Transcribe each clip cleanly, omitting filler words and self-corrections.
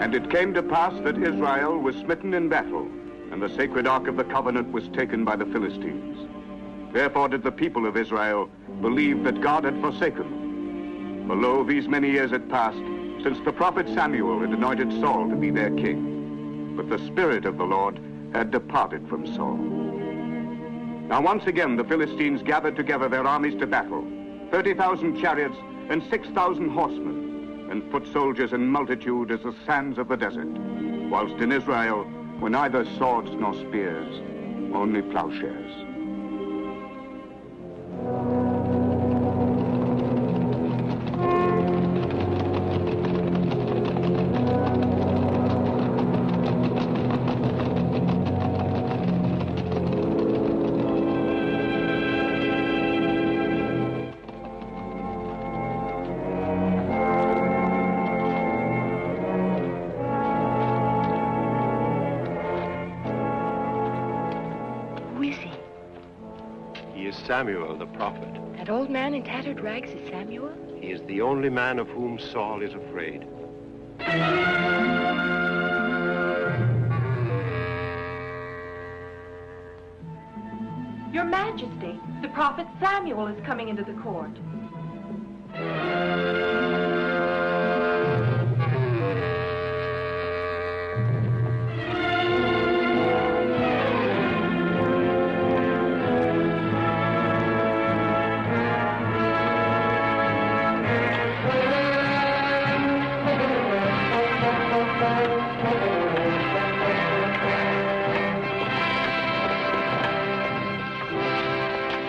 And it came to pass that Israel was smitten in battle, and the sacred ark of the covenant was taken by the Philistines. Therefore did the people of Israel believe that God had forsaken them. For lo, these many years had passed since the prophet Samuel had anointed Saul to be their king. But the Spirit of the Lord had departed from Saul. Now once again the Philistines gathered together their armies to battle, 30,000 chariots and 6,000 horsemen, and foot soldiers in multitude as the sands of the desert, whilst in Israel were neither swords nor spears, only plowshares. Samuel the prophet. That old man in tattered rags is Samuel? He is the only man of whom Saul is afraid. Your Majesty, the prophet Samuel is coming into the court.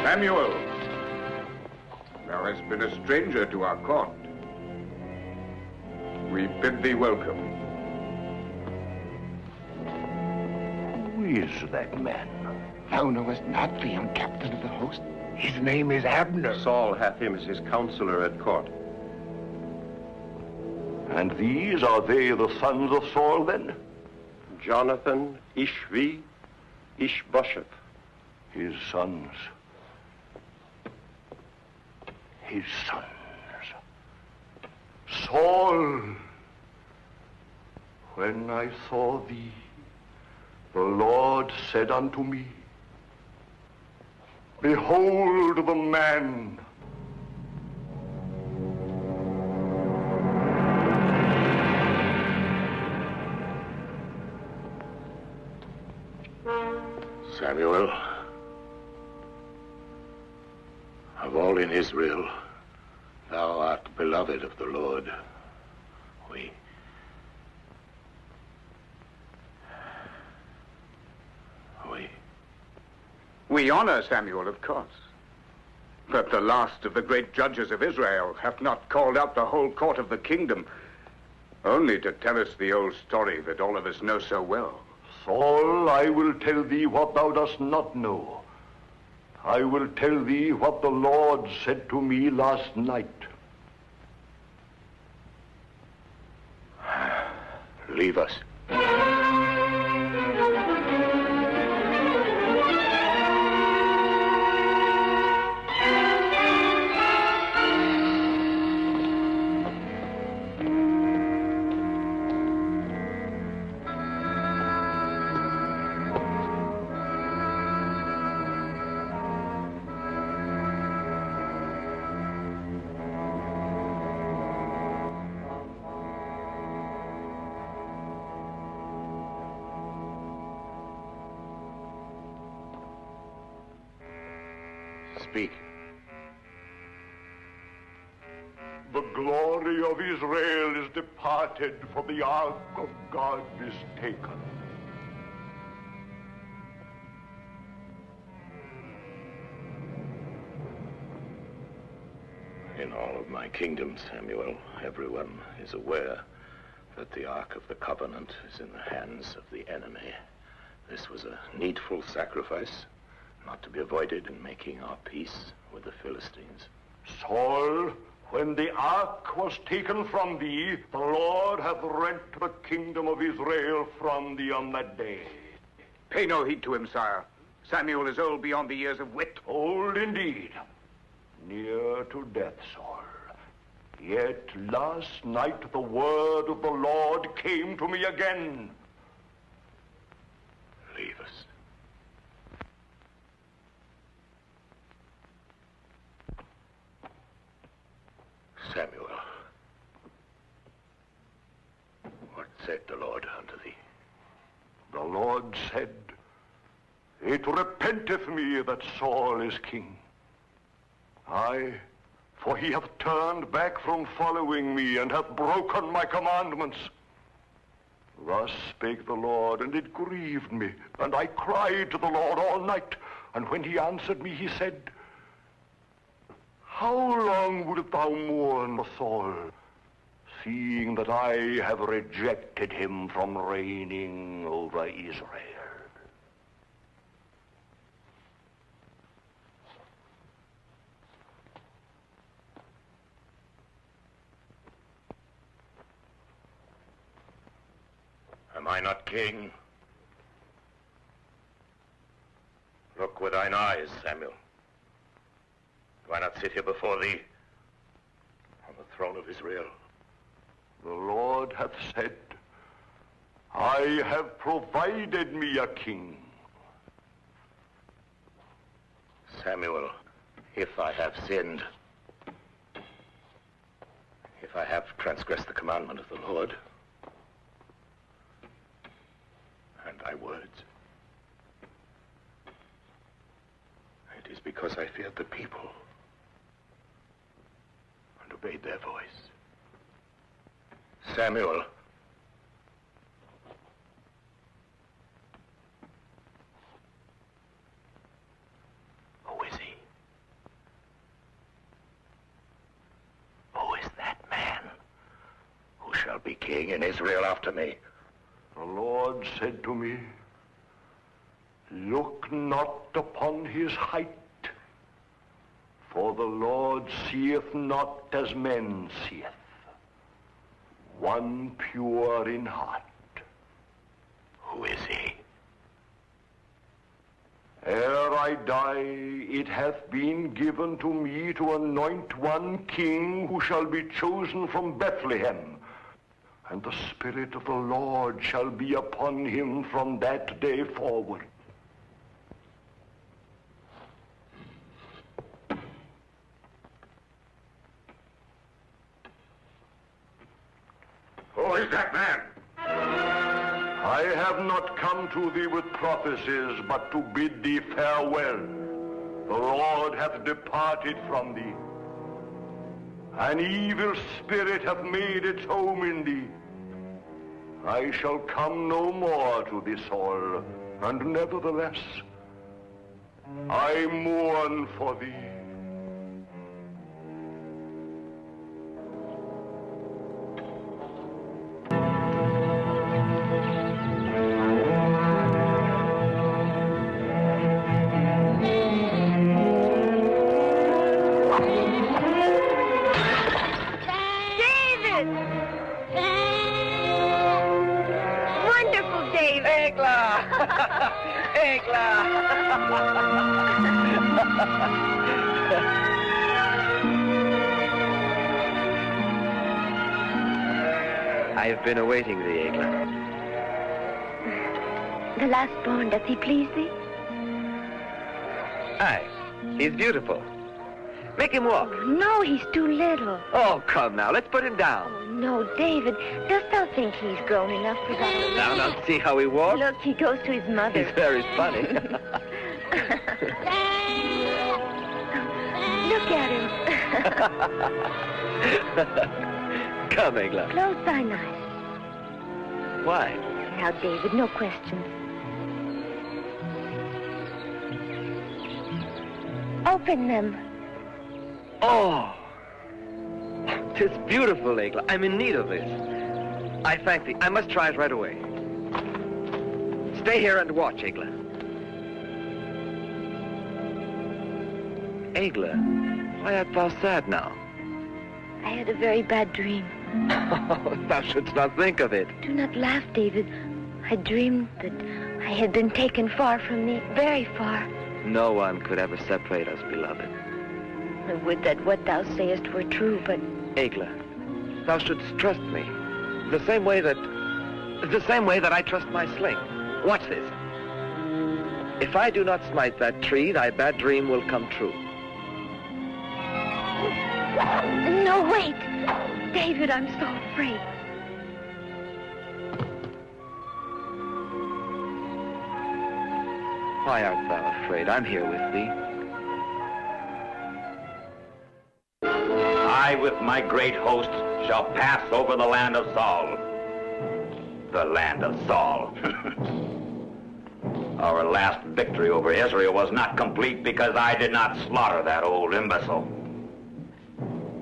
Samuel, thou hast been a stranger to our court. We bid thee welcome. Who is that man? Thou knowest not the young captain of the host? His name is Abner. Saul hath him as his counselor at court. And these, are they the sons of Saul, then? Jonathan, Ishvi, Ishbosheth. His sons. His sons. Saul, when I saw thee, the Lord said unto me, behold the man. Samuel, of all in Israel, thou art beloved of the Lord. We honor Samuel, of course. But the last of the great judges of Israel hath not called out the whole court of the kingdom, only to tell us the old story that all of us know so well. Saul, I will tell thee what thou dost not know. I will tell thee what the Lord said to me last night. Leave us. Speak. The glory of Israel is departed, for the ark of God is taken. In all of my kingdom, Samuel, everyone is aware that the Ark of the Covenant is in the hands of the enemy. This was a needful sacrifice, not to be avoided in making our peace with the Philistines. Saul, when the ark was taken from thee, the Lord hath rent the kingdom of Israel from thee on that day. Pay no heed to him, sire. Samuel is old beyond the years of wit. Old indeed. Near to death, Saul. Yet last night the word of the Lord came to me again. Leave us. Samuel, what said the Lord unto thee? The Lord said, It repenteth me that Saul is king. Aye, for he hath turned back from following me, and hath broken my commandments. Thus spake the Lord, and it grieved me, and I cried to the Lord all night. And when he answered me, he said, How long wilt thou mourn for Saul, seeing that I have rejected him from reigning over Israel? Am I not king? Look with thine eyes, Samuel. Do I not sit here before thee on the throne of Israel? The Lord hath said, I have provided me a king. Samuel, if I have sinned, if I have transgressed the commandment of the Lord, and thy words, it is because I feared the people and obeyed their voice. Samuel, who is he? Who is that man who shall be king in Israel after me? The Lord said to me, Look not upon his height, for the Lord seeth not as men seeth. One pure in heart. Who is he? Ere I die, it hath been given to me to anoint one king who shall be chosen from Bethlehem. And the Spirit of the Lord shall be upon him from that day forward. Who is that man? I have not come to thee with prophecies, but to bid thee farewell. The Lord hath departed from thee. An evil spirit hath made its home in thee. I shall come no more to thee, Saul, and nevertheless, I mourn for thee. I've been awaiting thee, Egla. The last born, does he please thee? Aye, he's beautiful. Make him walk. No, he's too little. Oh, come now, let's put him down. Oh, no, David, dost thou think he's grown enough for that? Now, see how he walks? Look, he goes to his mother. He's very funny. Look at him. Come, Egla. Close thine eyes. Why? Now, David, no questions. Open them. Oh! 'Tis beautiful, Egla. I'm in need of this. I thank thee. I must try it right away. Stay here and watch, Egla. Egla, why art thou sad now? I had a very bad dream. Oh, thou shouldst not think of it. Do not laugh, David. I dreamed that I had been taken far from thee, very far. No one could ever separate us, beloved. Would that what thou sayest were true, but... Egla, thou shouldst trust me. The same way that I trust my sling. Watch this. If I do not smite that tree, thy bad dream will come true. No, wait! David, I'm so afraid. Why art thou afraid? I'm here with thee. I with my great host shall pass over the land of Saul. The land of Saul. Our last victory over Israel was not complete because I did not slaughter that old imbecile.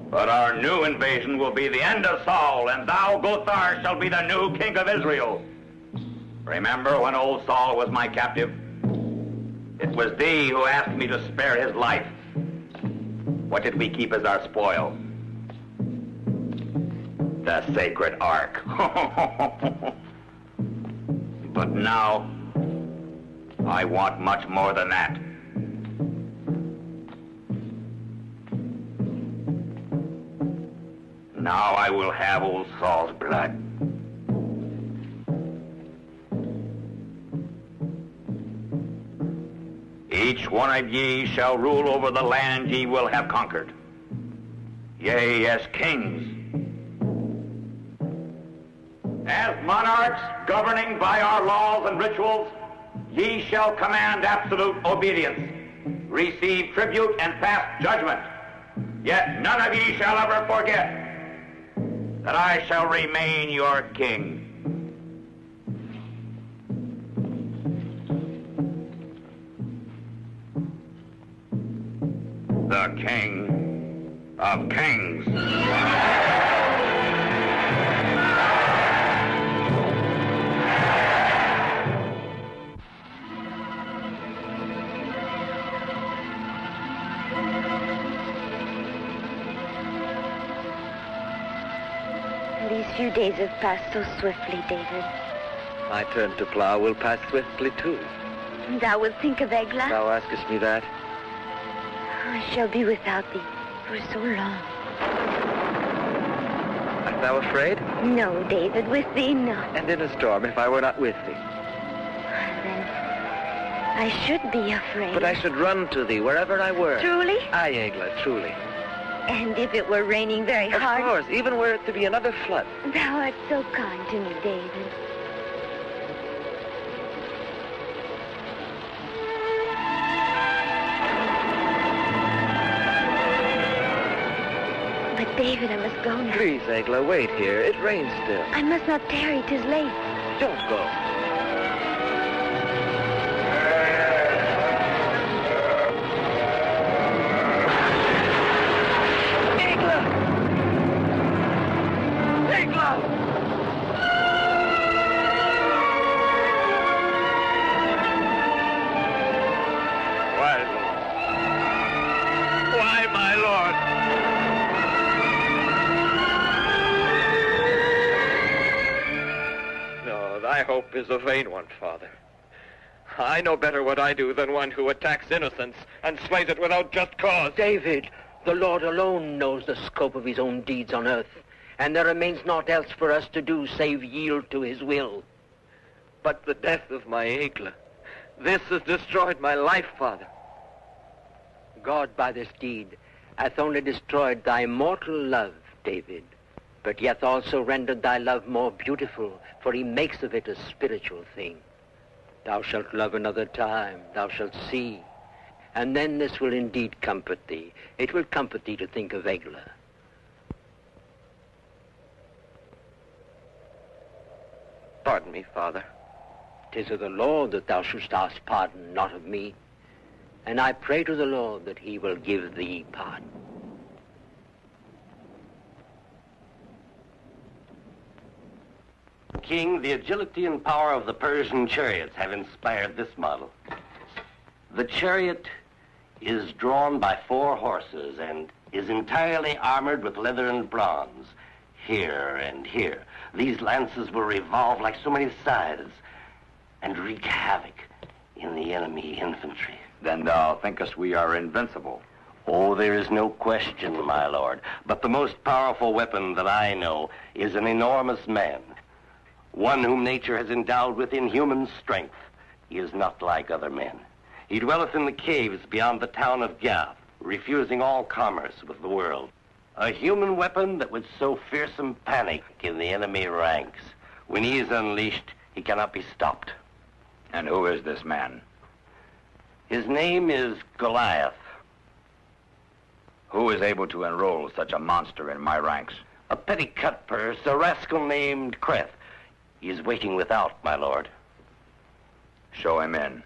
But our new invasion will be the end of Saul, and thou, Gothar, shall be the new king of Israel. Remember when old Saul was my captive? It was thee who asked me to spare his life. What did we keep as our spoil? The sacred ark. But now, I want much more than that. Now I will have old Saul's blood. Each one of ye shall rule over the land ye will have conquered. Yea, as kings. As monarchs governing by our laws and rituals, ye shall command absolute obedience, receive tribute and pass judgment. Yet none of ye shall ever forget that I shall remain your king. The King of Kings. These few days have passed so swiftly, David. My turn to plow will pass swiftly too. Thou wilt think of Egla? Thou askest me that? I shall be without thee for so long. Art thou afraid? No, David, with thee, no. And in a storm, if I were not with thee? Then I should be afraid. But I should run to thee wherever I were. Truly? Aye, Egla, truly. And if it were raining very hard? Of course, even were it to be another flood. Thou art so kind to me, David. But David, I must go now. Please, Egla, wait here. It rains still. I must not tarry. 'Tis late. Don't go. Why, my lord? No, thy hope is a vain one, Father. I know better what I do than one who attacks innocence and slays it without just cause. David, the Lord alone knows the scope of his own deeds on earth, and there remains naught else for us to do save yield to his will. But the death of my Egla, this has destroyed my life, Father. God by this deed hath only destroyed thy mortal love, David, but yet also rendered thy love more beautiful, for he makes of it a spiritual thing. Thou shalt love another time, thou shalt see, and then this will indeed comfort thee. It will comfort thee to think of Egla. Pardon me, Father. 'Tis of the Lord that thou shouldst ask pardon, not of me. And I pray to the Lord that he will give thee pardon. King, the agility and power of the Persian chariots have inspired this model. The chariot is drawn by 4 horses and is entirely armored with leather and bronze, here and here. These lances will revolve like so many scythes and wreak havoc in the enemy infantry. Then thou thinkest we are invincible. Oh, there is no question, my lord. But the most powerful weapon that I know is an enormous man. One whom nature has endowed with inhuman strength. He is not like other men. He dwelleth in the caves beyond the town of Goliath, refusing all commerce with the world. A human weapon that would sow fearsome panic in the enemy ranks. When he is unleashed, he cannot be stopped. And who is this man? His name is Goliath. Who is able to enroll such a monster in my ranks? A petty cutpurse, a rascal named Creth. He is waiting without, my lord. Show him in.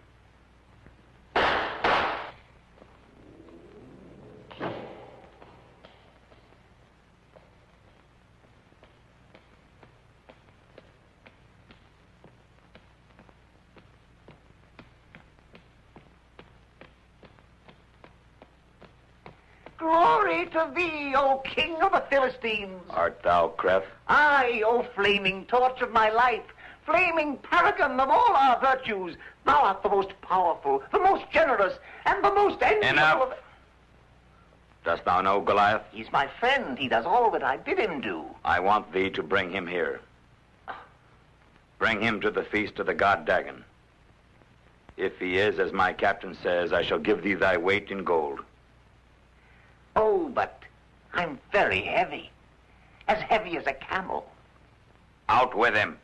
Glory to thee, O King of the Philistines! Art thou Creth? Aye, O flaming torch of my life, flaming paragon of all our virtues, thou art the most powerful, the most generous, and the most enviable. Enough. Dost thou know Goliath? He's my friend. He does all that I bid him do. I want thee to bring him here. Bring him to the feast of the god Dagon. If he is, as my captain says, I shall give thee thy weight in gold. Oh, but I'm very heavy. As heavy as a camel. Out with him.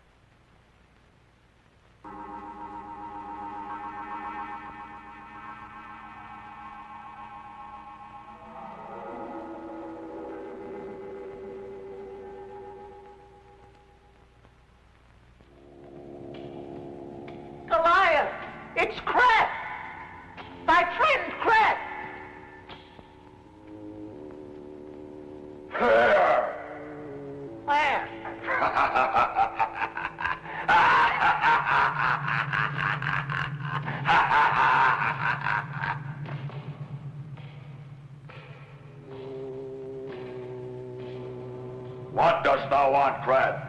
Goliath! It's Creth! Thy friend Creth! Where? What dost thou want, Creth?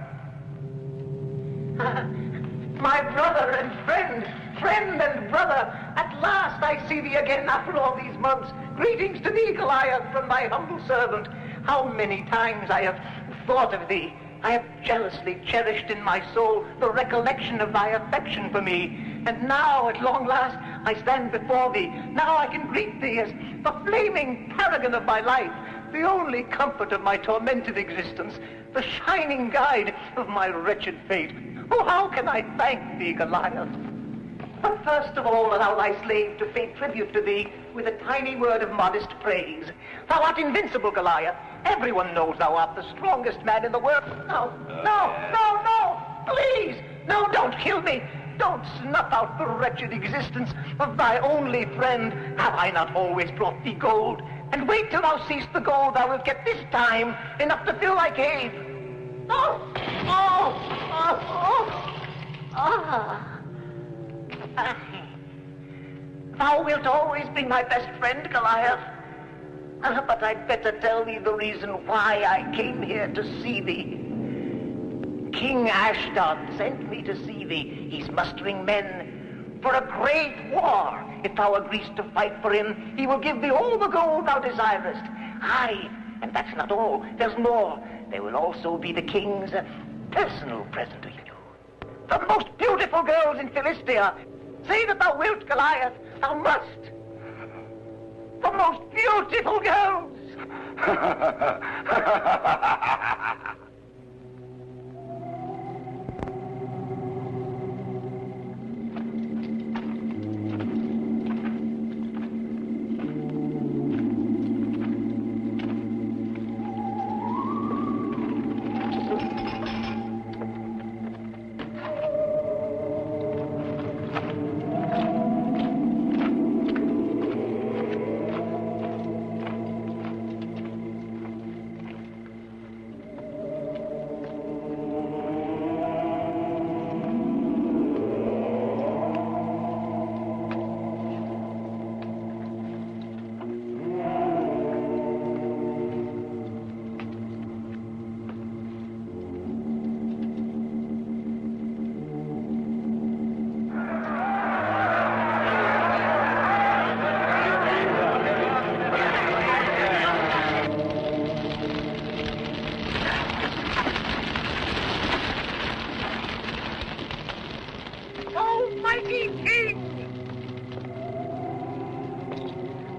My brother and friend and brother, at last I see thee again after all these months. Greetings to thee, Goliath, from thy humble servant. How many times I have thought of thee. I have jealously cherished in my soul the recollection of thy affection for me. And now, at long last, I stand before thee. Now I can greet thee as the flaming paragon of my life, the only comfort of my tormented existence, the shining guide of my wretched fate. Oh, how can I thank thee, Goliath? But first of all, allow thy slave to pay tribute to thee with a tiny word of modest praise. Thou art invincible, Goliath. Everyone knows thou art the strongest man in the world. No, please! No, don't kill me! Don't snuff out the wretched existence of thy only friend. Have I not always brought thee gold? And wait till thou seest the gold, thou wilt get this time enough to fill thy cave. Thou wilt always be my best friend, Goliath. But I'd better tell thee the reason why I came here to see thee. King Ashdod sent me to see thee. He's mustering men for a great war. If thou agreest to fight for him, he will give thee all the gold thou desirest. Aye, and that's not all. There's more. There will also be the king's personal present to you. The most beautiful girls in Philistia. Say that thou wilt, Goliath. Thou must. The most beautiful girls.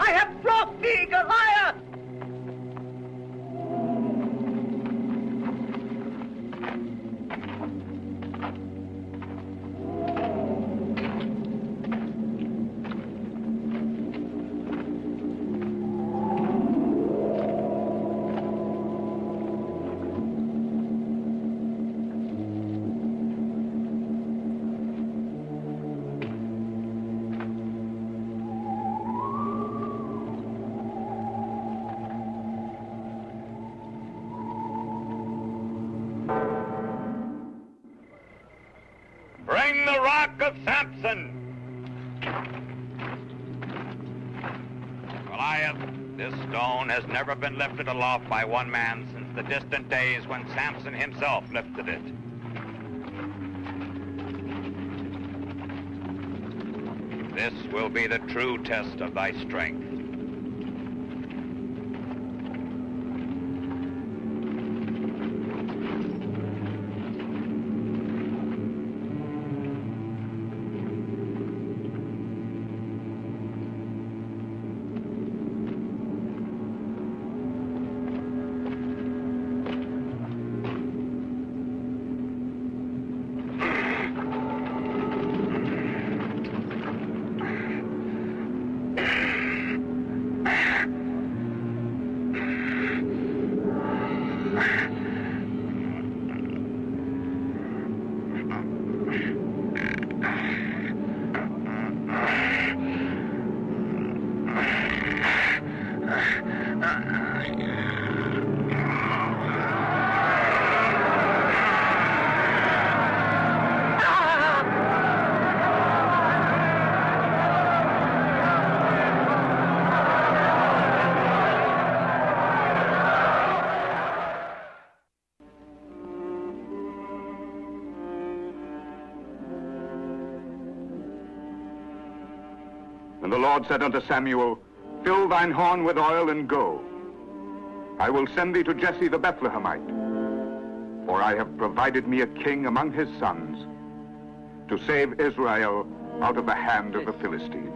I have flogged thee, Goliath! Bring the rock of Samson! Goliath, this stone has never been lifted aloft by one man since the distant days when Samson himself lifted it. This will be the true test of thy strength. And the Lord said unto Samuel, Fill thine horn with oil and go. I will send thee to Jesse the Bethlehemite, for I have provided me a king among his sons, to save Israel out of the hand of the Philistines.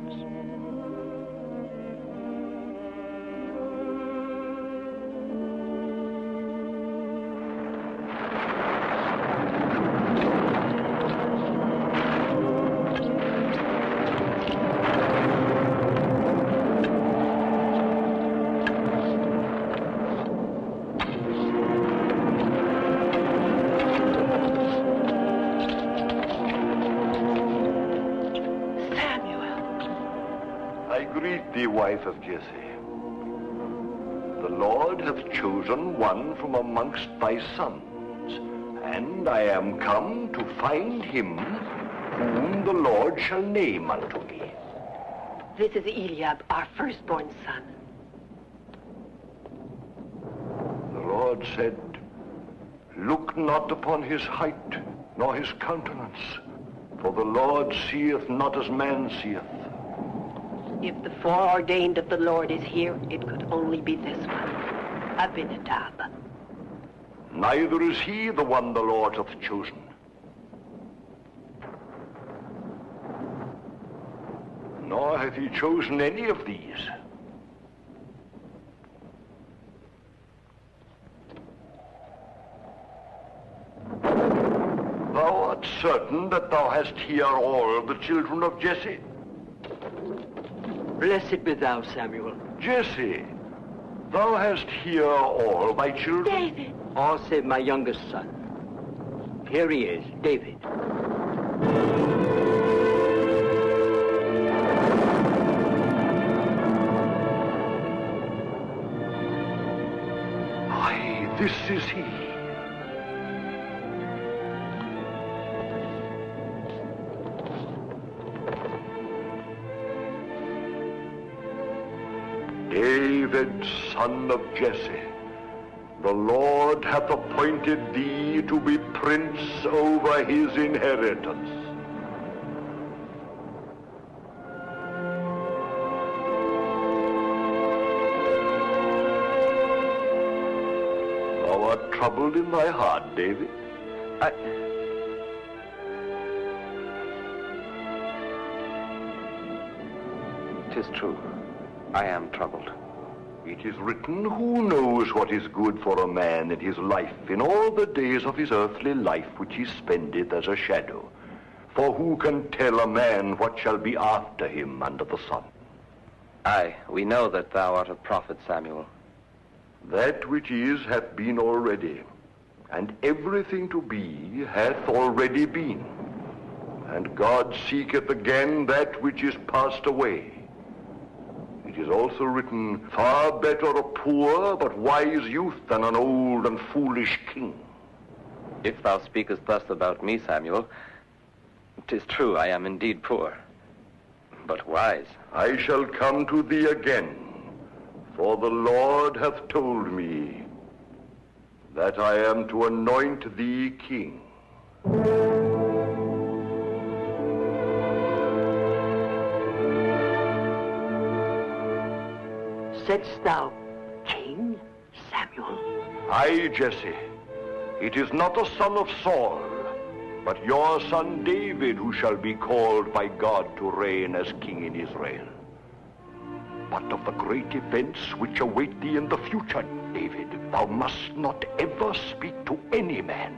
Wife of Jesse, the Lord hath chosen one from amongst thy sons, and I am come to find him whom the Lord shall name unto me. This is Eliab, our firstborn son. The Lord said, Look not upon his height, nor his countenance, for the Lord seeth not as man seeth. If the foreordained of the Lord is here, it could only be this one, Abinadab. Neither is he the one the Lord hath chosen. Nor hath he chosen any of these. Thou art certain that thou hast here all the children of Jesse? Blessed be thou, Samuel. Jesse, thou hast here all thy children? David. All save my youngest son. Here he is, David. Aye, this is he. David, son of Jesse, the Lord hath appointed thee to be prince over his inheritance. Thou art troubled in thy heart, David. 'Tis true. I am troubled. It is written, who knows what is good for a man in his life, in all the days of his earthly life which he spendeth as a shadow? For who can tell a man what shall be after him under the sun? Aye, we know that thou art a prophet, Samuel. That which is hath been already, and everything to be hath already been. And God seeketh again that which is passed away. It is also written, far better a poor but wise youth than an old and foolish king. If thou speakest thus about me, Samuel, 'tis true, I am indeed poor, but wise. I shall come to thee again, for the Lord hath told me that I am to anoint thee king. Saidst thou king, Samuel? Aye, Jesse. It is not the son of Saul, but your son David who shall be called by God to reign as king in Israel. But of the great events which await thee in the future, David, thou must not ever speak to any man.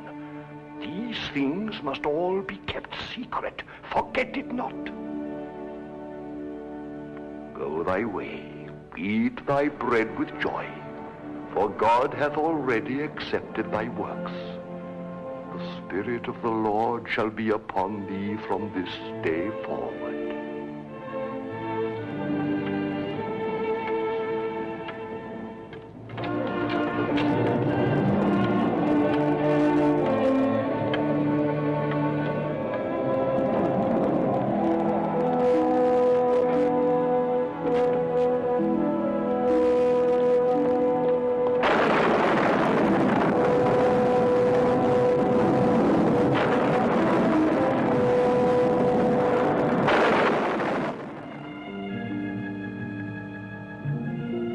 These things must all be kept secret. Forget it not. Go thy way. Eat thy bread with joy, for God hath already accepted thy works. The Spirit of the Lord shall be upon thee from this day forward.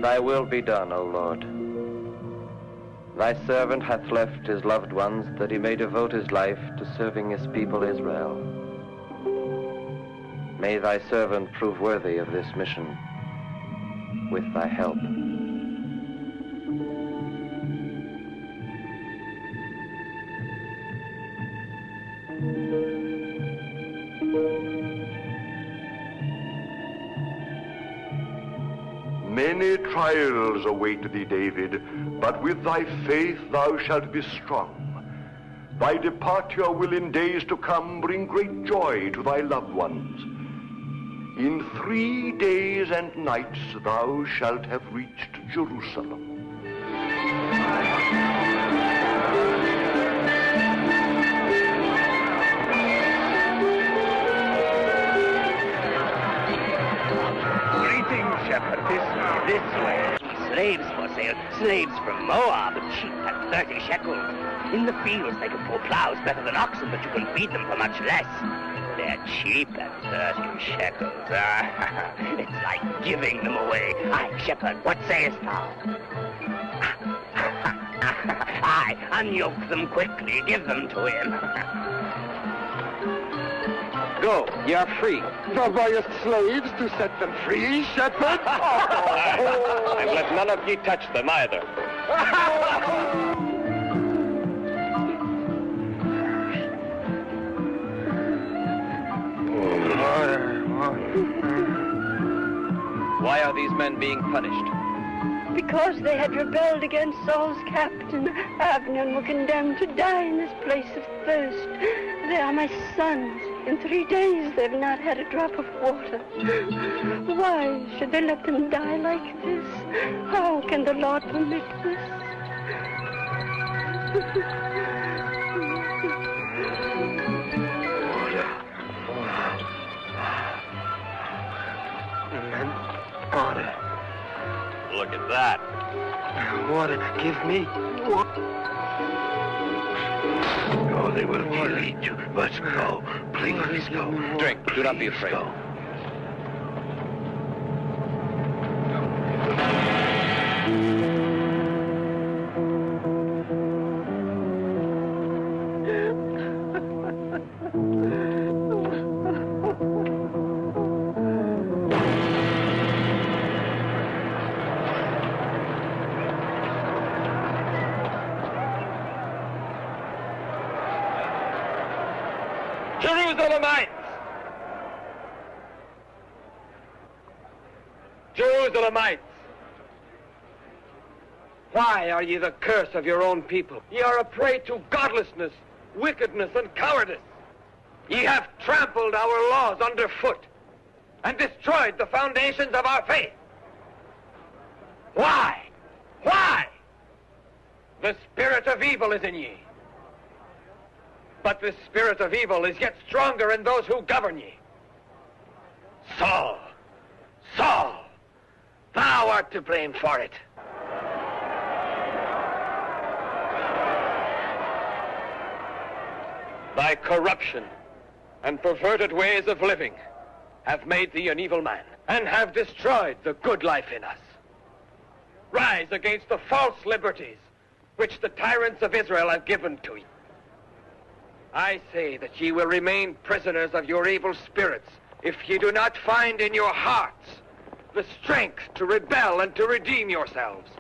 Thy will be done, O Lord. Thy servant hath left his loved ones that he may devote his life to serving his people Israel. May thy servant prove worthy of this mission with thy help. Many trials await thee, David, but with thy faith thou shalt be strong. Thy departure will in days to come bring great joy to thy loved ones. In 3 days and nights thou shalt have reached Jerusalem. Greetings, shepherd. This way. Slaves for sale. Slaves from Moab, cheap at 30 shekels. In the fields, they can pull plows better than oxen, but you can feed them for much less. They're cheap at 30 shekels. It's like giving them away. Aye, shepherd, what sayest thou? Aye, unyoke them quickly. Give them to him. Go, ye are free. Thou buyest slaves to set them free, shepherd? And let none of ye touch them either. Why are these men being punished? Because they had rebelled against Saul's captain, Abner, and were condemned to die in this place of thirst. They are my sons. In 3 days they've not had a drop of water. Why should they let them die like this? How can the Lord permit this? Order. Look at that. Water, give me. Oh, they will kill each. Let's go. Please go. Drink. Do not be afraid. Go. Jerusalemites! Jerusalemites! Why are ye the curse of your own people? Ye are a prey to godlessness, wickedness, and cowardice. Ye have trampled our laws underfoot and destroyed the foundations of our faith. Why? Why? The spirit of evil is in ye. But the spirit of evil is yet stronger in those who govern ye. Saul, Saul, thou art to blame for it. Thy corruption and perverted ways of living have made thee an evil man and have destroyed the good life in us. Rise against the false liberties which the tyrants of Israel have given to you. I say that ye will remain prisoners of your evil spirits if ye do not find in your hearts the strength to rebel and to redeem yourselves.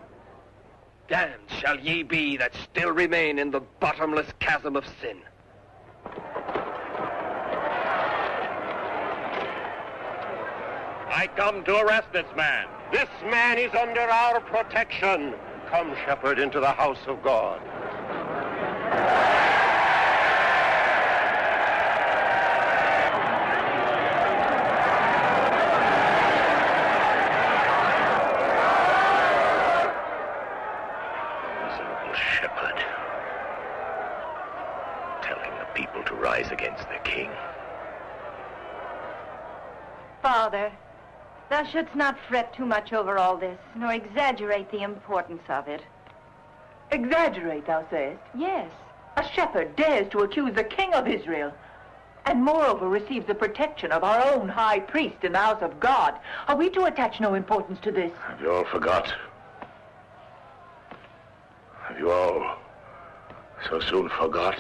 Damned shall ye be that still remain in the bottomless chasm of sin. I come to arrest this man. This man is under our protection. Come, shepherd, into the house of God. Miserable shepherd, telling the people to rise against their king. Father, thou shouldst not fret too much over all this, nor exaggerate the importance of it. Exaggerate, thou sayest? Yes. A shepherd dares to accuse the king of Israel, and moreover receives the protection of our own high priest in the house of God. Are we to attach no importance to this? Have you all forgot? Have you all so soon forgot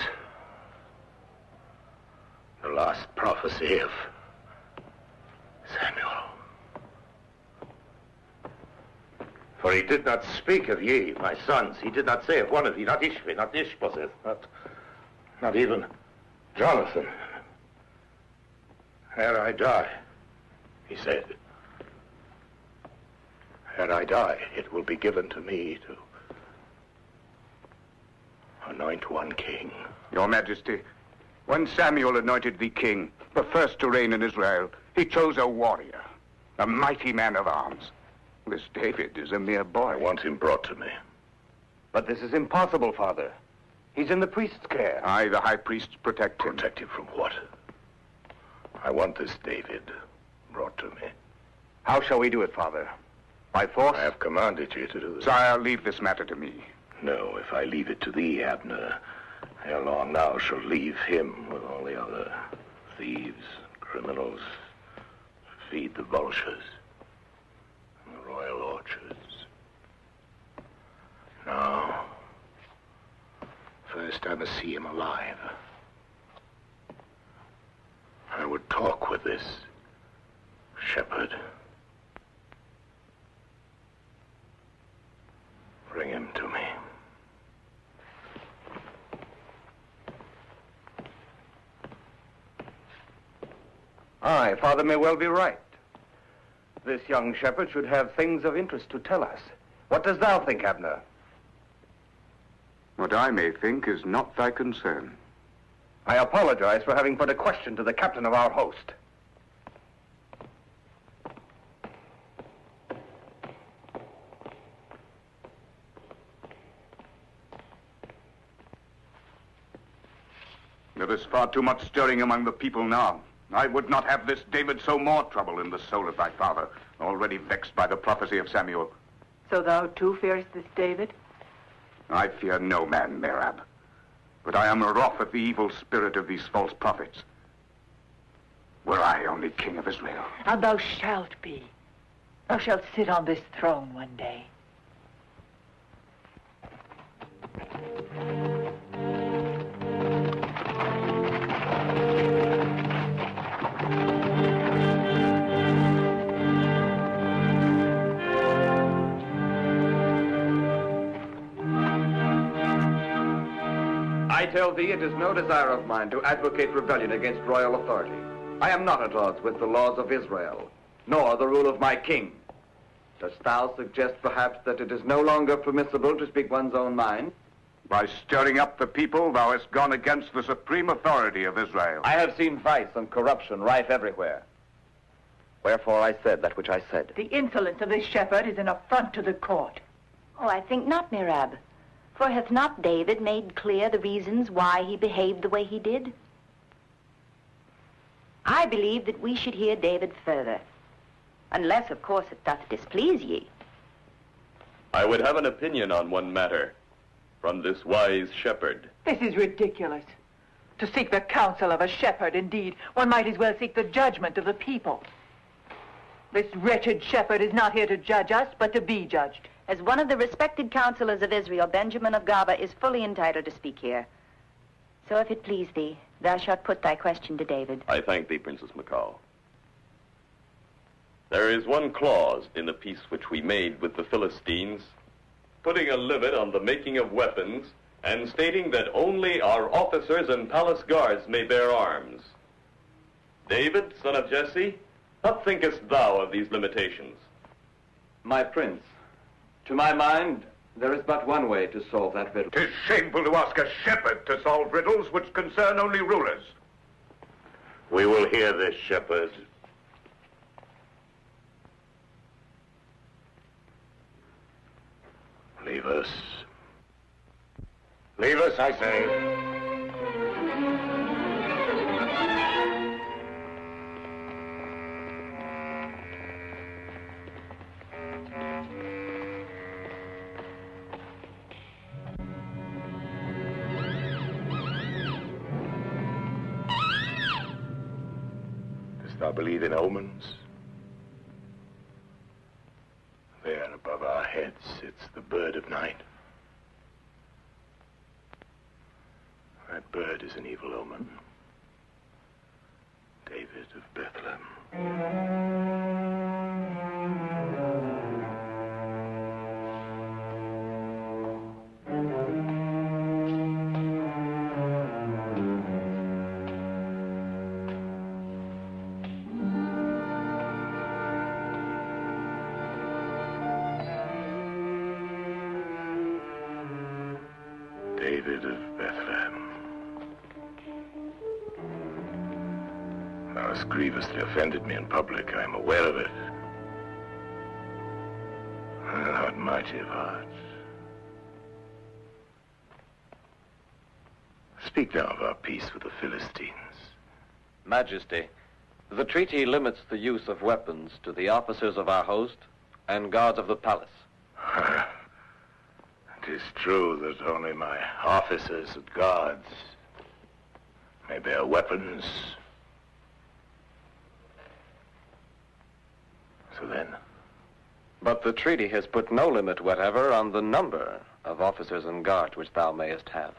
the last prophecy of Samuel? For he did not speak of ye, my sons. He did not say of one of ye, not Ishvi, not Ishbosheth, not even Jonathan. Ere I die, he said, ere I die, it will be given to me to anoint one king. Your Majesty, when Samuel anointed thee king, the first to reign in Israel, he chose a warrior, a mighty man of arms. This David is a mere boy. I want him brought to me. But this is impossible, Father. He's in the priest's care. I, the high priest, protect him. Protect him from what? I want this David brought to me. How shall we do it, Father? By force? I have commanded you to do this. Sire, leave this matter to me. No, if I leave it to thee, Abner, ere long thou shalt leave him with all the other thieves, criminals, feed the vultures in the royal orchards. Now, first I must see him alive. I would talk with this shepherd. Bring him to me. Aye, Father may well be right. This young shepherd should have things of interest to tell us. What dost thou think, Abner? What I may think is not thy concern. I apologize for having put a question to the captain of our host. There is far too much stirring among the people now. I would not have this David sow more trouble in the soul of thy father, already vexed by the prophecy of Samuel. So thou too fearest this David? I fear no man, Merab. But I am wroth at the evil spirit of these false prophets. Were I only king of Israel. And thou shalt be. Thou shalt sit on this throne one day. I tell thee it is no desire of mine to advocate rebellion against royal authority. I am not at odds with the laws of Israel, nor the rule of my king. Dost thou suggest perhaps that it is no longer permissible to speak one's own mind? By stirring up the people, thou hast gone against the supreme authority of Israel. I have seen vice and corruption rife everywhere. Wherefore I said that which I said. The insolence of this shepherd is an affront to the court. Oh, I think not, Mirab. For hath not David made clear the reasons why he behaved the way he did? I believe that we should hear David further. Unless, of course, it doth displease ye. I would have an opinion on one matter from this wise shepherd. This is ridiculous. To seek the counsel of a shepherd, indeed, one might as well seek the judgment of the people. This wretched shepherd is not here to judge us, but to be judged. As one of the respected counselors of Israel, Benjamin of Gaba is fully entitled to speak here. So if it please thee, thou shalt put thy question to David. I thank thee, Princess Macau. There is one clause in the peace which we made with the Philistines, putting a limit on the making of weapons and stating that only our officers and palace guards may bear arms. David, son of Jesse, what thinkest thou of these limitations? My prince, to my mind, there is but one way to solve that riddle. 'Tis shameful to ask a shepherd to solve riddles which concern only rulers. We will hear this, shepherd. Leave us. Leave us, I say. Dost thou believe in omens? There above our heads sits the bird of night. That bird is an evil omen. David of Bethlehem. David of Bethlehem. Thou hast grievously offended me in public. I am aware of it. Thou art mighty of heart. Speak now of our peace with the Philistines. Majesty, the treaty limits the use of weapons to the officers of our host and guards of the palace. It is true that only my officers and guards may bear weapons. So then? But the treaty has put no limit whatever on the number of officers and guards which thou mayest have.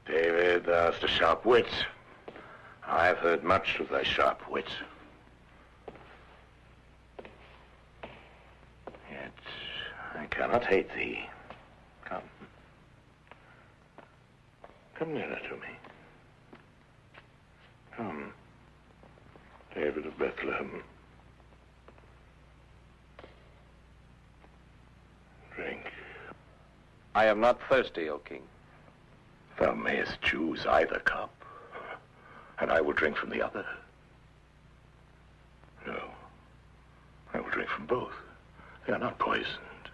David, thou hast a sharp wit. I have heard much of thy sharp wit. Yet I cannot hate thee. Come. Come nearer to me. Come, David of Bethlehem. Drink. I am not thirsty, O king. Thou mayest choose either cup, and I will drink from the other. No, I will drink from both. They are not poisoned.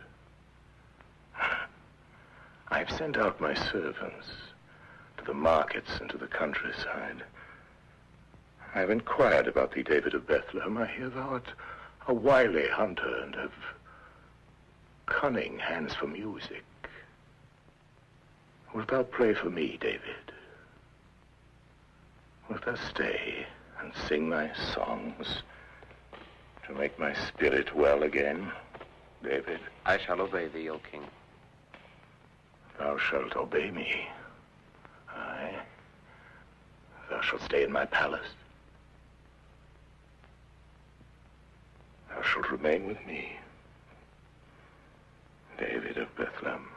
I have sent out my servants to the markets and to the countryside. I have inquired about thee, David of Bethlehem. I hear thou art a wily hunter and have cunning hands for music. Wilt thou play for me, David? Wilt thou stay and sing thy songs to make my spirit well again, David? I shall obey thee, O king. Thou shalt obey me. Aye. Thou shalt stay in my palace. thou shalt remain with me, David of Bethlehem.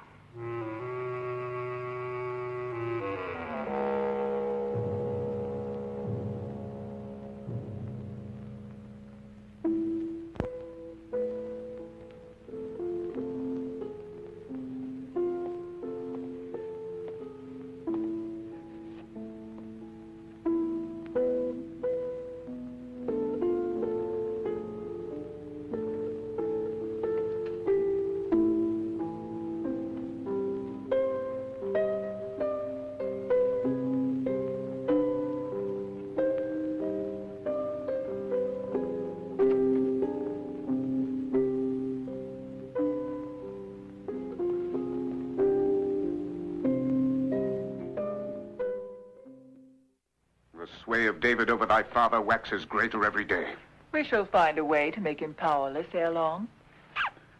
The sway of David over thy father waxes greater every day. We shall find a way to make him powerless ere long.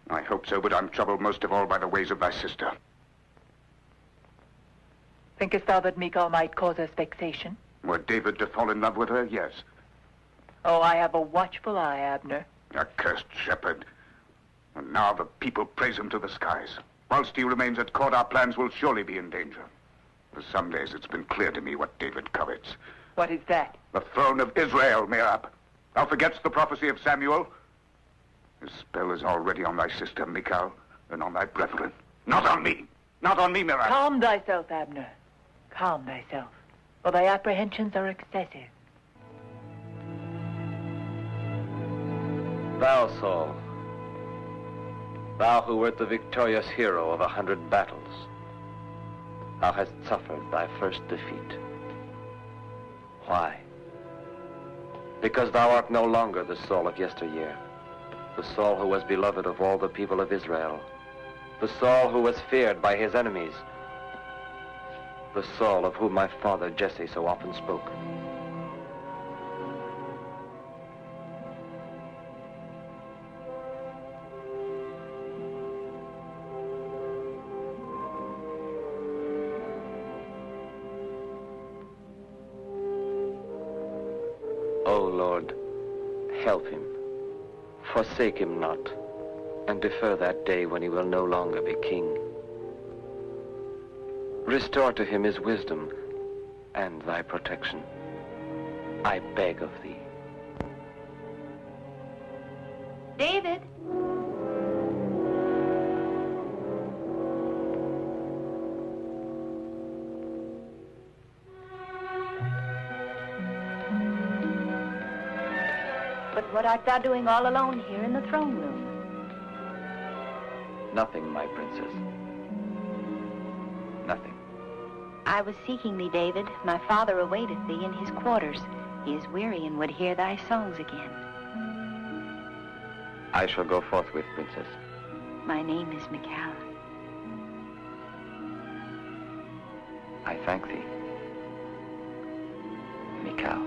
I hope so, but I'm troubled most of all by the ways of thy sister. Thinkest thou that Michal might cause us vexation? Were David to fall in love with her, yes. Oh, I have a watchful eye, Abner. A cursed shepherd. And now the people praise him to the skies. Whilst he remains at court, our plans will surely be in danger. For some days it's been clear to me what David covets. What is that? The throne of Israel, Merab. Thou forgetst the prophecy of Samuel? His spell is already on thy sister, Michal, and on thy brethren. Not on me! Not on me, Merab! Calm thyself, Abner. Calm thyself, for thy apprehensions are excessive. Thou, Saul, thou who wert the victorious hero of 100 battles, thou hast suffered thy first defeat. Why? Because thou art no longer the Saul of yesteryear, the Saul who was beloved of all the people of Israel, the Saul who was feared by his enemies, the Saul of whom my father Jesse so often spoke. O Lord, help him, forsake him not, and defer that day when he will no longer be king. Restore to him his wisdom and thy protection, I beg of thee. David? But what art thou doing all alone here in the throne room? Nothing, my princess. Nothing. I was seeking thee, David. My father awaiteth thee in his quarters. He is weary and would hear thy songs again. I shall go forthwith, princess. My name is Michal. I thank thee, Michal.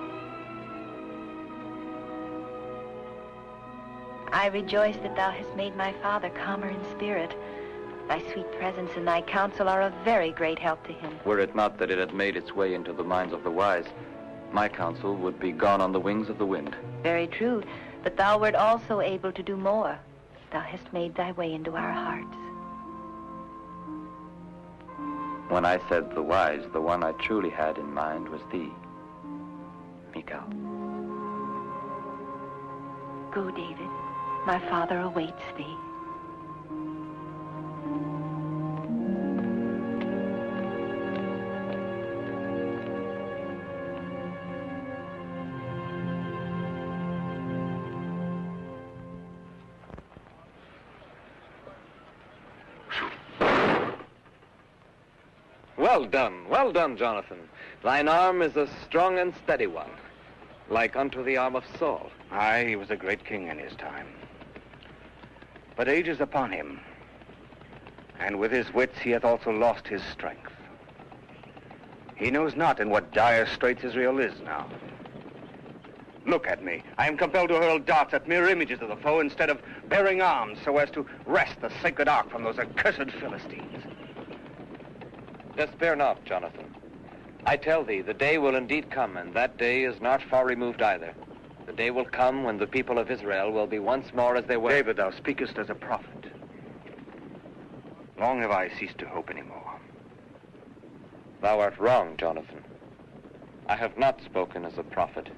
I rejoice that thou hast made my father calmer in spirit. Thy sweet presence and thy counsel are of very great help to him. Were it not that it had made its way into the minds of the wise, my counsel would be gone on the wings of the wind. Very true, but thou wert also able to do more. Thou hast made thy way into our hearts. When I said the wise, the one I truly had in mind was thee, Michal. Go, David. My father awaits thee. Well done, Jonathan. Thine arm is a strong and steady one, like unto the arm of Saul. Aye, he was a great king in his time. But age is upon him, and with his wits he hath also lost his strength. He knows not in what dire straits Israel is now. Look at me. I am compelled to hurl darts at mere images of the foe instead of bearing arms so as to wrest the sacred ark from those accursed Philistines. Despair not, Jonathan. I tell thee, the day will indeed come, and that day is not far removed either. The day will come when the people of Israel will be once more as they were. David, thou speakest as a prophet. Long have I ceased to hope any more. Thou art wrong, Jonathan. I have not spoken as a prophet,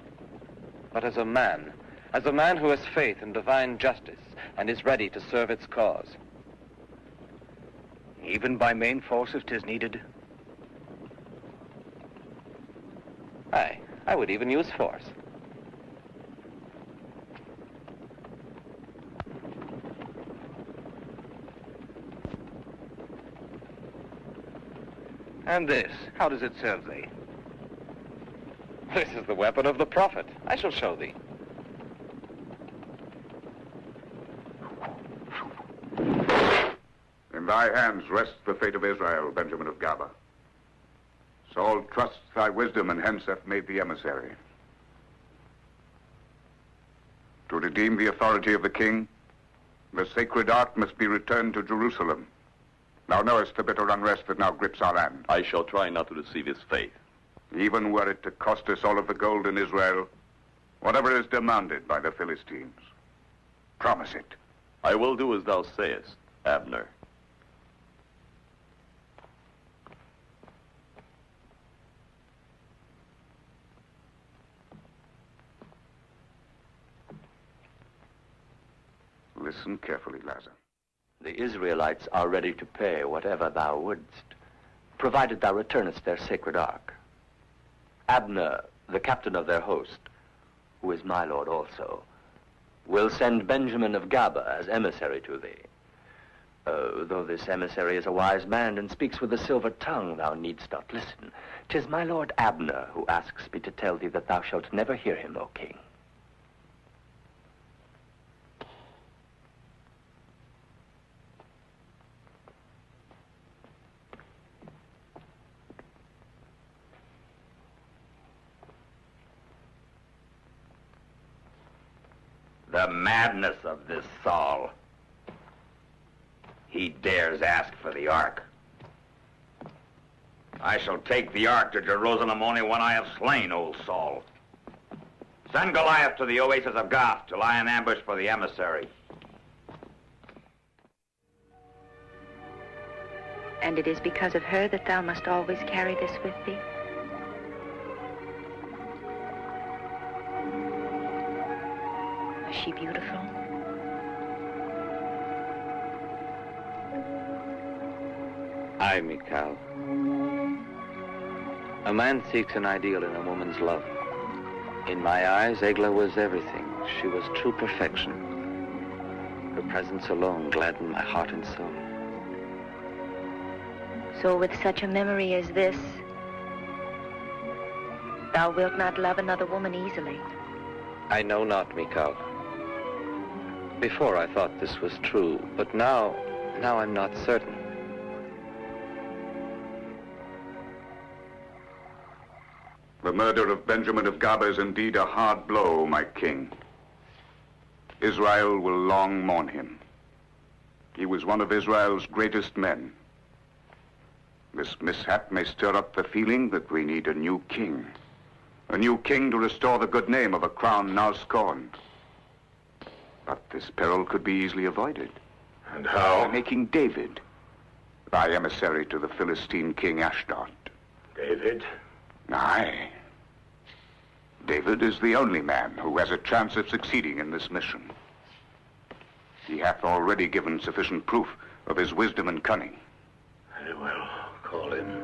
but as a man who has faith in divine justice and is ready to serve its cause. Even by main force if 'tis needed? Aye, I would even use force. And this, how does it serve thee? This is the weapon of the prophet. I shall show thee. In thy hands rests the fate of Israel, Benjamin of Gaba. Saul trusts thy wisdom and hence hath made thee emissary. To redeem the authority of the king, the sacred ark must be returned to Jerusalem. Thou knowest the bitter unrest that now grips our land. I shall try not to deceive his faith. Even were it to cost us all of the gold in Israel, whatever is demanded by the Philistines. Promise it. I will do as thou sayest, Abner. Listen carefully, Lazar. The Israelites are ready to pay whatever thou wouldst, provided thou returnest their sacred ark. Abner, the captain of their host, who is my lord also, will send Benjamin of Gaba as emissary to thee. Though this emissary is a wise man and speaks with a silver tongue, thou needst not listen. 'Tis my lord Abner who asks me to tell thee that thou shalt never hear him, O king. The madness of this Saul. He dares ask for the ark. I shall take the ark to Jerusalem only when I have slain old Saul. Send Goliath to the oasis of Gath to lie in ambush for the emissary. And it is because of her that thou must always carry this with thee? Was she beautiful? Aye, Michal. A man seeks an ideal in a woman's love. In my eyes, Egla was everything. She was true perfection. Her presence alone gladdened my heart and soul. So with such a memory as this, thou wilt not love another woman easily. I know not, Michal. Before I thought this was true, but now I'm not certain. The murder of Benjamin of Gaba is indeed a hard blow, my king. Israel will long mourn him. He was one of Israel's greatest men. This mishap may stir up the feeling that we need a new king. A new king to restore the good name of a crown now scorned. But this peril could be easily avoided. And how? By making David thy emissary to the Philistine king Ashdod. David? Aye. David is the only man who has a chance of succeeding in this mission. He hath already given sufficient proof of his wisdom and cunning. Very well. Call him.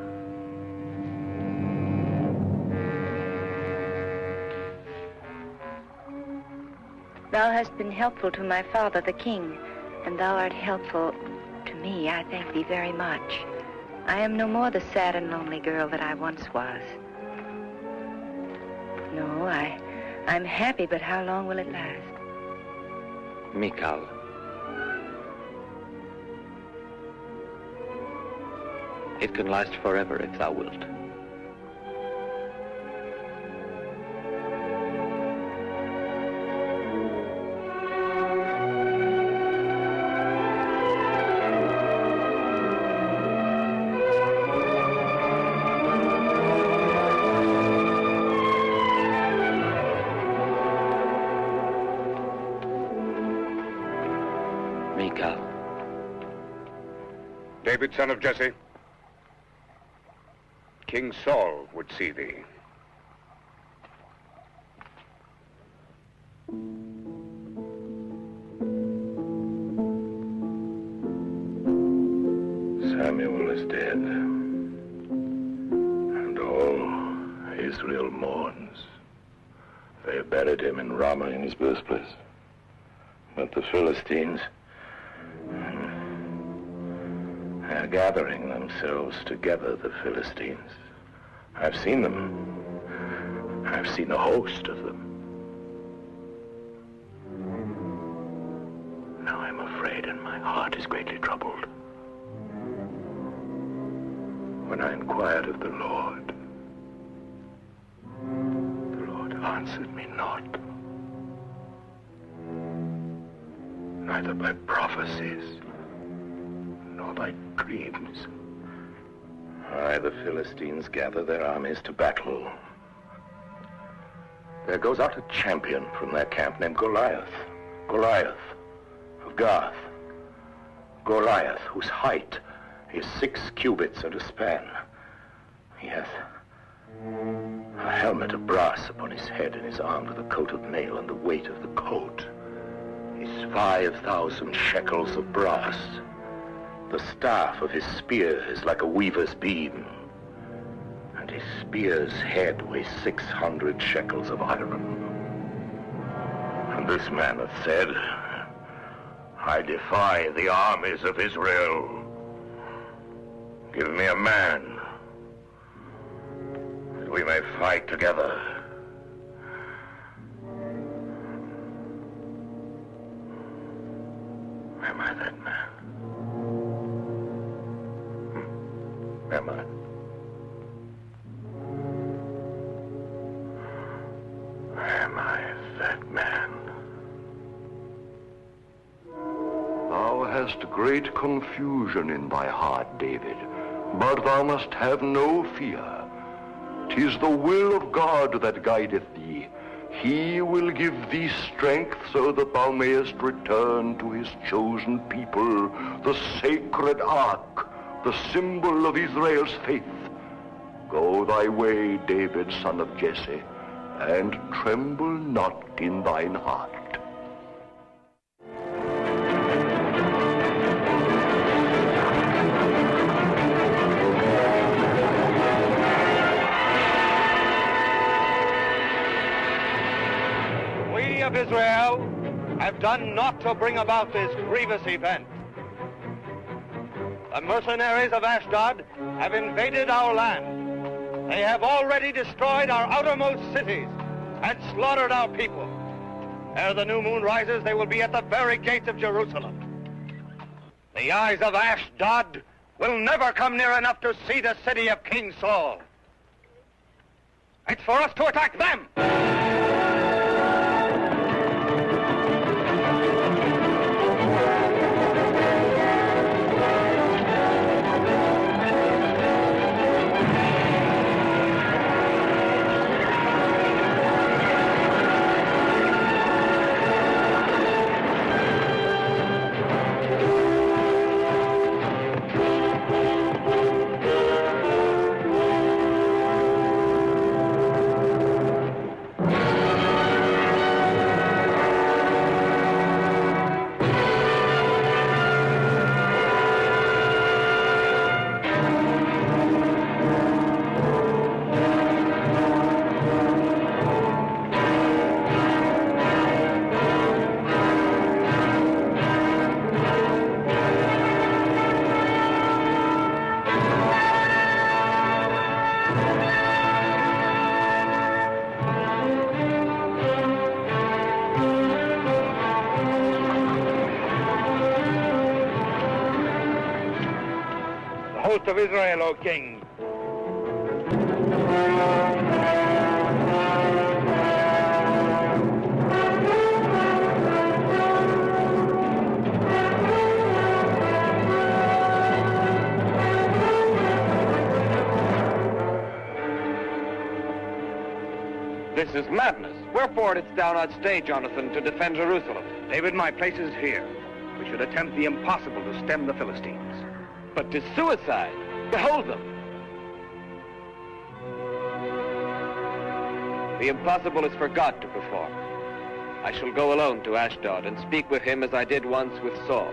Thou hast been helpful to my father, the king, and thou art helpful to me. I thank thee very much. I am no more the sad and lonely girl that I once was. No, I'm happy, but how long will it last? Michal. It can last forever if thou wilt. David, son of Jesse, King Saul would see thee. Samuel is dead, and all Israel mourns. They have buried him in Ramah in his birthplace. But the Philistines are gathering themselves together, the Philistines. I've seen them. I've seen a host of them. Now I'm afraid, and my heart is greatly troubled. When I inquired of the Lord answered me not, neither by prophecies nor by dreams. The Philistines gather their armies to battle. There goes out a champion from their camp named Goliath. Goliath of Gath. Goliath, whose height is 6 cubits and a span. He hath a helmet of brass upon his head, and is armed with a coat of mail, and the weight of the coat is 5,000 shekels of brass. The staff of his spear is like a weaver's beam, and his spear's head weighs 600 shekels of iron. And this man hath said, I defy the armies of Israel. Give me a man, that we may fight together. Am I that man? Am I? Am I that man? Thou hast great confusion in thy heart, David, but thou must have no fear. 'Tis the will of God that guideth thee. He will give thee strength so that thou mayest return to his chosen people, the sacred ark, the symbol of Israel's faith. Go thy way, David, son of Jesse, and tremble not in thine heart. We of Israel have done naught to bring about this grievous event. The mercenaries of Ashdod have invaded our land. They have already destroyed our outermost cities and slaughtered our people. Ere the new moon rises, they will be at the very gates of Jerusalem. The eyes of Ashdod will never come near enough to see the city of King Saul. It's for us to attack them! Host of Israel, O King. This is madness. Wherefore didst thou not stay, Jonathan, to defend Jerusalem? David, my place is here. We should attempt the impossible to stem the Philistines. But 'tis suicide. Behold them. The impossible is for God to perform. I shall go alone to Ashdod and speak with him as I did once with Saul.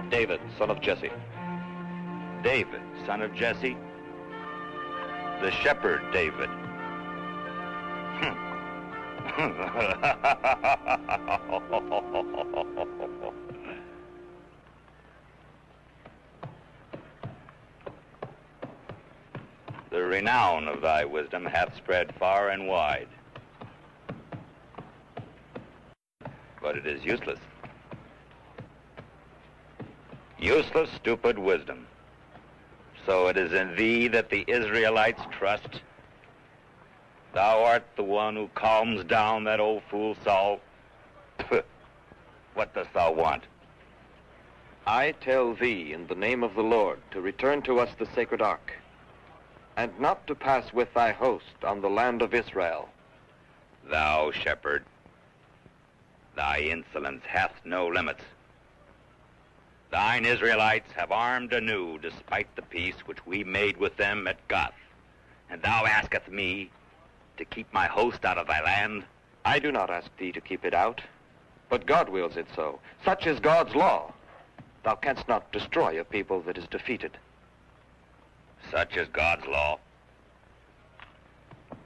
David, son of Jesse. David, son of Jesse? The shepherd David. The renown of thy wisdom hath spread far and wide. But it is useless. Useless, stupid wisdom. So it is in thee that the Israelites trust. Thou art the one who calms down that old fool Saul. What dost thou want? I tell thee in the name of the Lord to return to us the sacred ark, and not to pass with thy host on the land of Israel. Thou shepherd, thy insolence hath no limits. Thine Israelites have armed anew despite the peace which we made with them at Gath. And thou askest me to keep my host out of thy land? I do not ask thee to keep it out, but God wills it so. Such is God's law. Thou canst not destroy a people that is defeated. Such is God's law.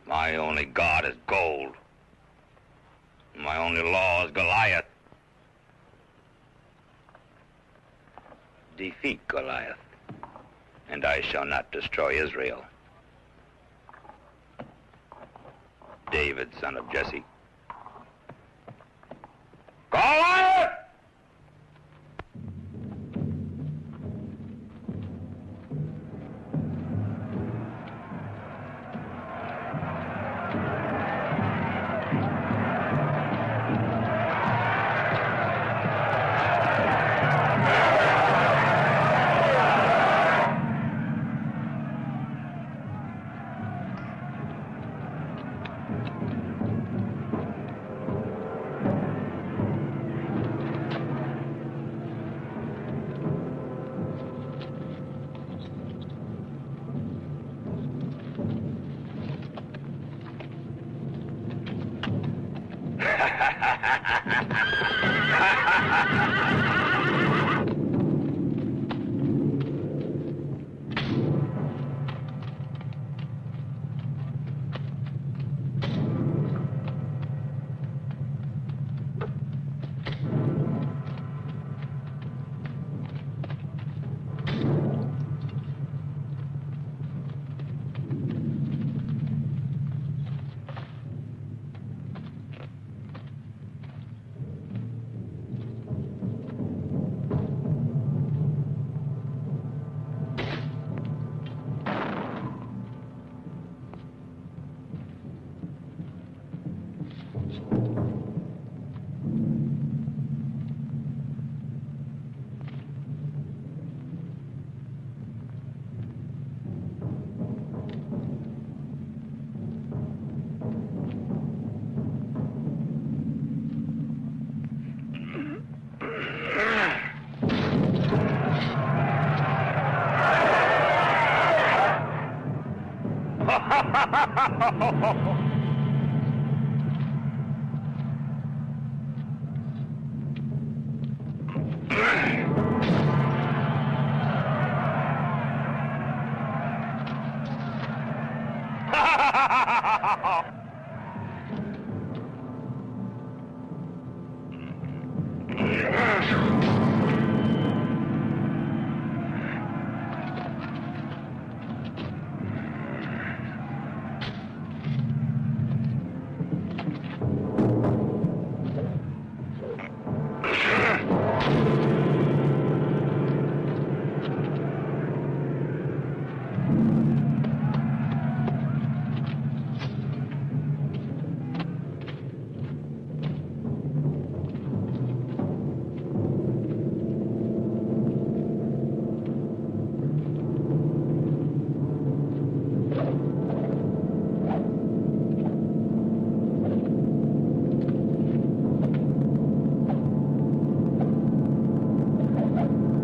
My only God is gold. My only law is Goliath. Defeat Goliath, and I shall not destroy Israel. David, son of Jesse. Goliath!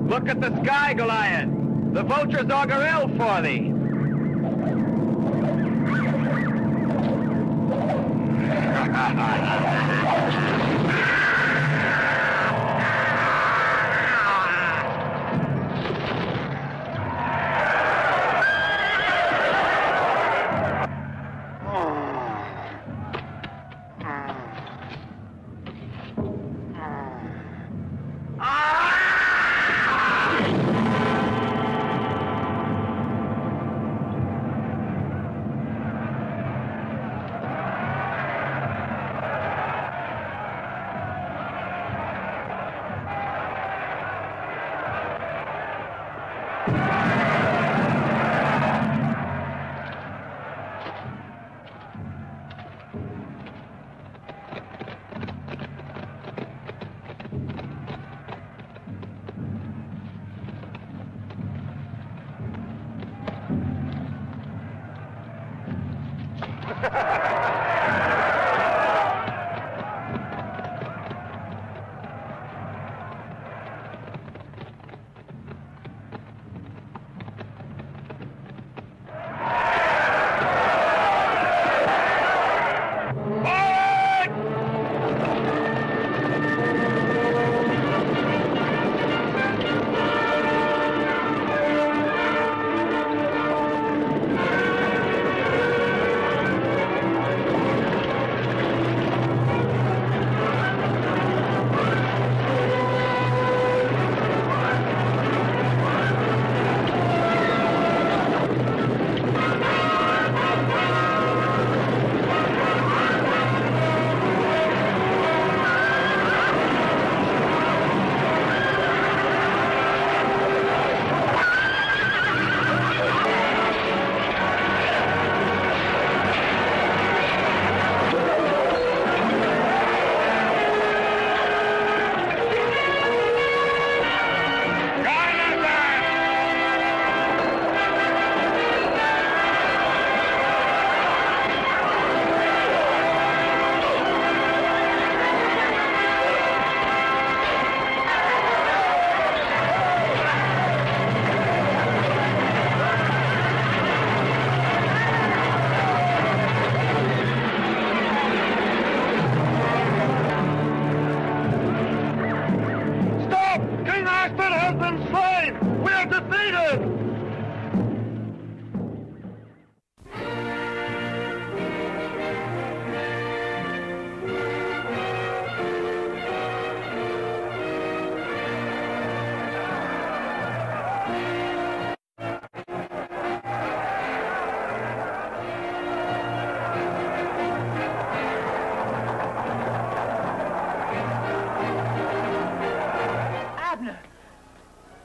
Look at the sky, Goliath. The vultures augur ill for thee.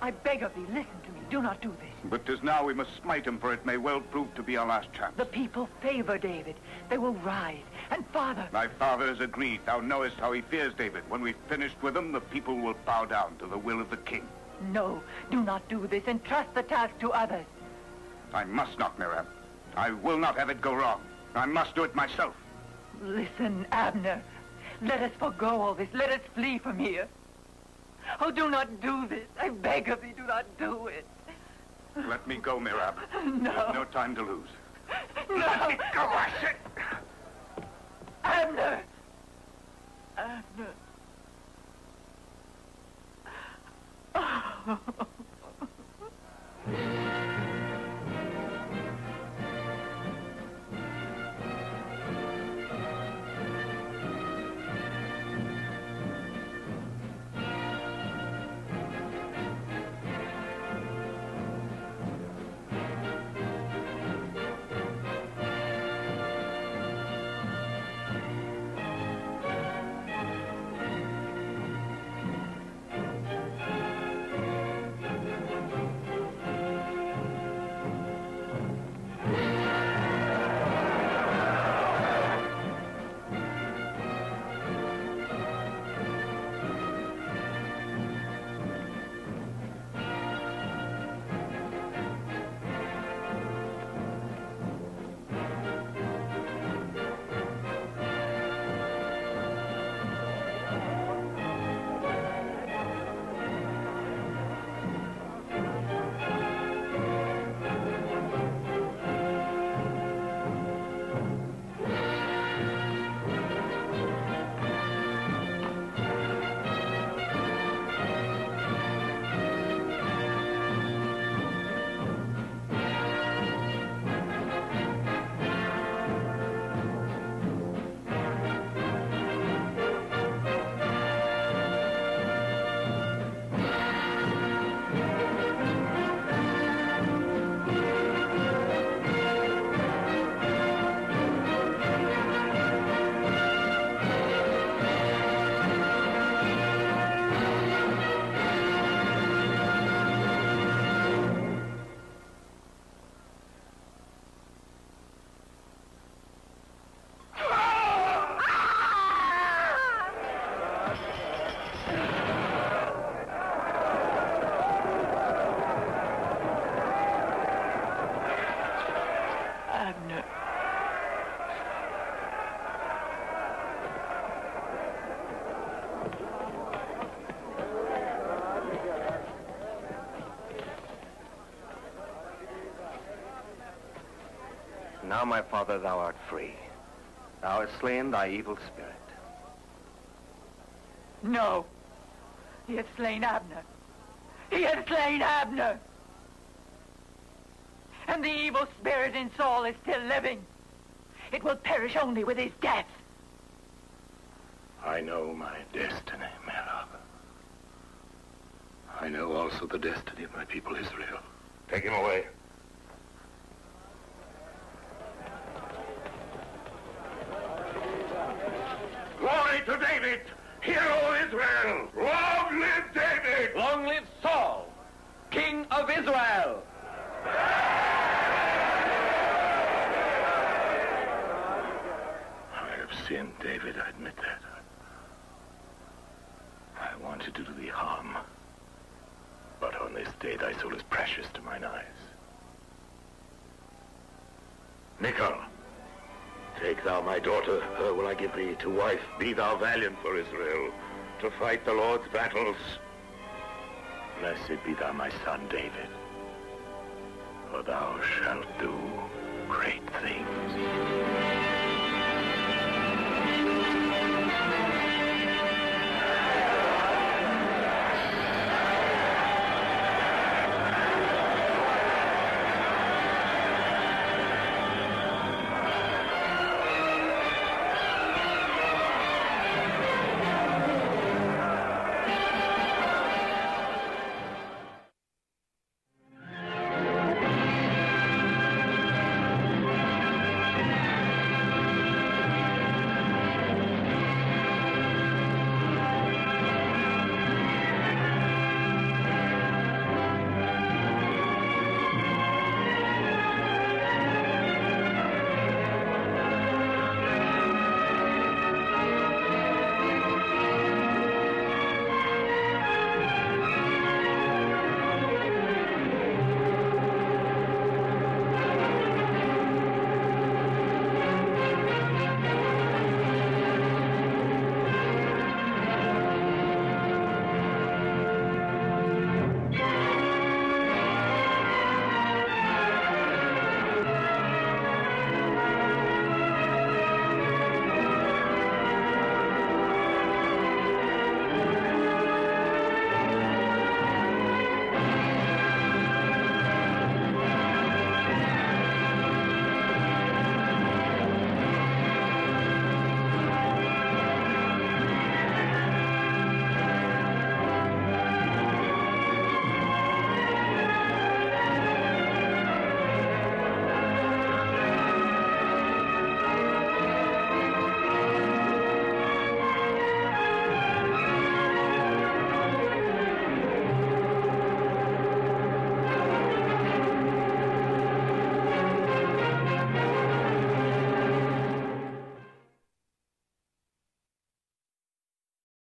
I beg of thee, listen to me. Do not do this. But 'tis now we must smite him, for it may well prove to be our last chance. The people favor David. They will rise. And father... Thy father has agreed. Thou knowest how he fears David. When we've finished with him, the people will bow down to the will of the king. No, do not do this. Entrust the task to others. I must not, Miriam. I will not have it go wrong. I must do it myself. Listen, Abner. Let us forgo all this. Let us flee from here. Oh, do not do this. I beg of thee, do not do it. Let me go, Mirab. No. We have no time to lose. No. Let me go, I said. Abner! Abner. Oh. Now, my father, thou art free. Thou hast slain thy evil spirit. No. He has slain Abner. He has slain Abner. And the evil spirit in Saul is still living. It will perish only with his death. I know my destiny, Merab. I know also the destiny of my people Israel. Take him away. Glory to David! Hero of Israel! Long live David! Long live Saul, King of Israel! I have sinned, David, I admit that. I wanted to do thee harm. But on this day thy soul is precious to mine eyes. Michal, take thou my daughter, her will I give thee to wife. Be thou valiant for Israel, to fight the Lord's battles. Blessed be thou my son, David, for thou shalt do